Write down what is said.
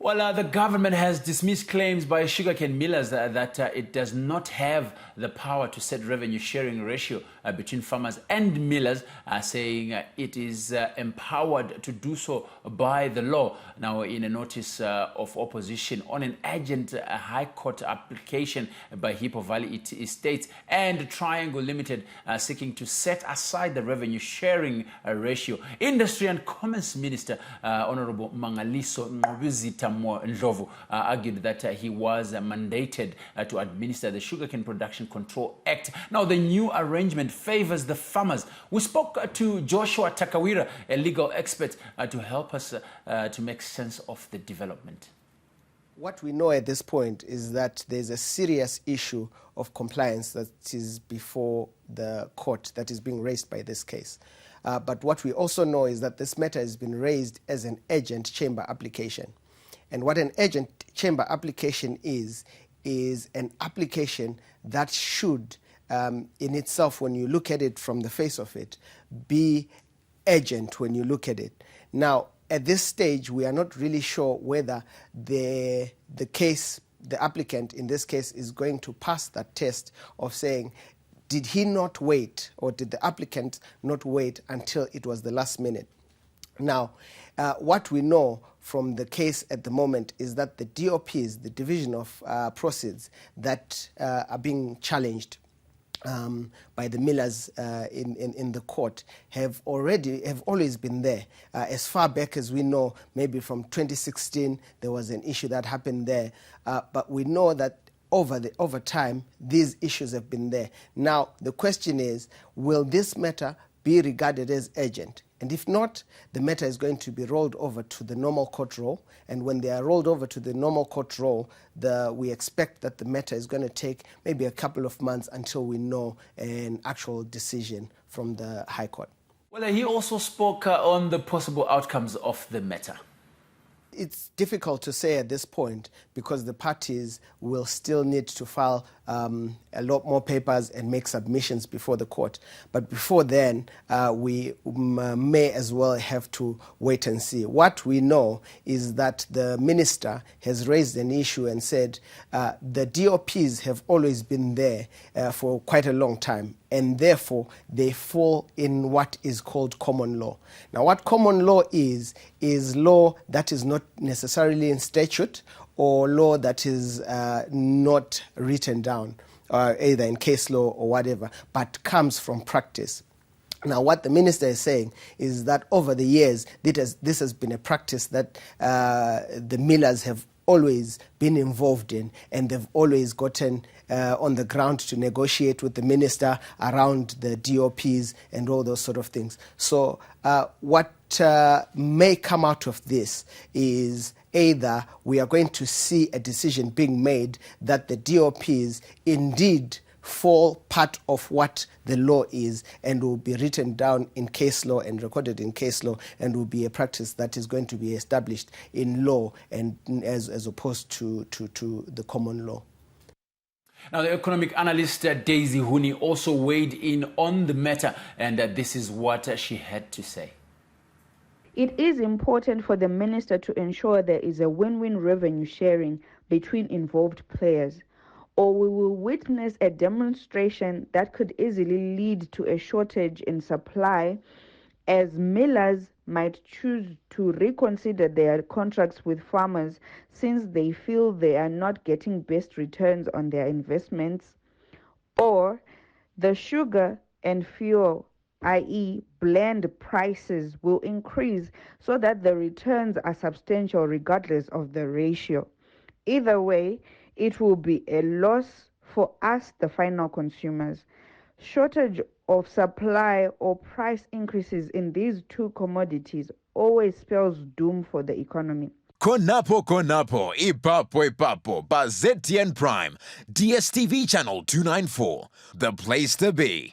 Well, the government has dismissed claims by sugarcane millers that it does not have the power to set revenue sharing ratio between farmers and millers, saying it is empowered to do so by the law. Now, in a notice of opposition on an urgent High Court application by Hippo Valley Estates and Triangle Limited seeking to set aside the revenue sharing ratio, Industry and Commerce Minister Honorable Mangaliso Ngobuzita Ndlovu argued that he was mandated to administer the Sugarcane Production Control Act. Now, the new arrangement favors the farmers. We spoke to Joshua Takawira, a legal expert, to help us to make sense of the development. What we know at this point is that there's a serious issue of compliance that is before the court that is being raised by this case. But what we also know is that this matter has been raised as an urgent chamber application. And what an urgent chamber application is an application that should, in itself, when you look at it from the face of it, be urgent when you look at it. Now, at this stage, we are not really sure whether the applicant in this case is going to pass that test of saying, did he not wait, or did the applicant not wait until it was the last minute? Now, what we know from the case at the moment is that the DOPs, the Division of Proceeds, that are being challenged by the millers in the court have always been there. As far back as we know, maybe from 2016, there was an issue that happened there. But we know that over time, these issues have been there. Now, the question is, will this matter be regarded as urgent? And if not, the matter is going to be rolled over to the normal court roll. And when they are rolled over to the normal court roll, we expect that the matter is going to take maybe a couple of months until we know an actual decision from the High Court. Well, he also spoke on the possible outcomes of the matter. It's difficult to say at this point because the parties will still need to file a lot more papers and make submissions before the court. But before then, we may as well have to wait and see. What we know is that the minister has raised an issue and said the DOPs have always been there for quite a long time, and therefore they fall in what is called common law. Now, what common law is law that is not necessarily in statute or law that is not written down, either in case law or whatever, but comes from practice. Now, what the minister is saying is that over the years, this has been a practice that the millers have always been involved in, and they've always gotten on the ground to negotiate with the minister around the DOPs and all those sort of things. So what may come out of this is either we are going to see a decision being made that the DOPs indeed fall part of what the law is and will be written down in case law and recorded in case law and will be a practice that is going to be established in law and as opposed to the common law. Now, the economic analyst Daisy Huni also weighed in on the matter, and this is what she had to say. It is important for the minister to ensure there is a win-win revenue sharing between involved players, or we will witness a demonstration that could easily lead to a shortage in supply, as millers might choose to reconsider their contracts with farmers since they feel they are not getting best returns on their investments, or the sugar and fuel, i.e. blend prices, will increase so that the returns are substantial regardless of the ratio. Either way, it will be a loss for us, the final consumers. Shortage of supply or price increases in these two commodities always spells doom for the economy. Konapo, ipapo, ba ZTN Prime, DSTV channel 294, the place to be.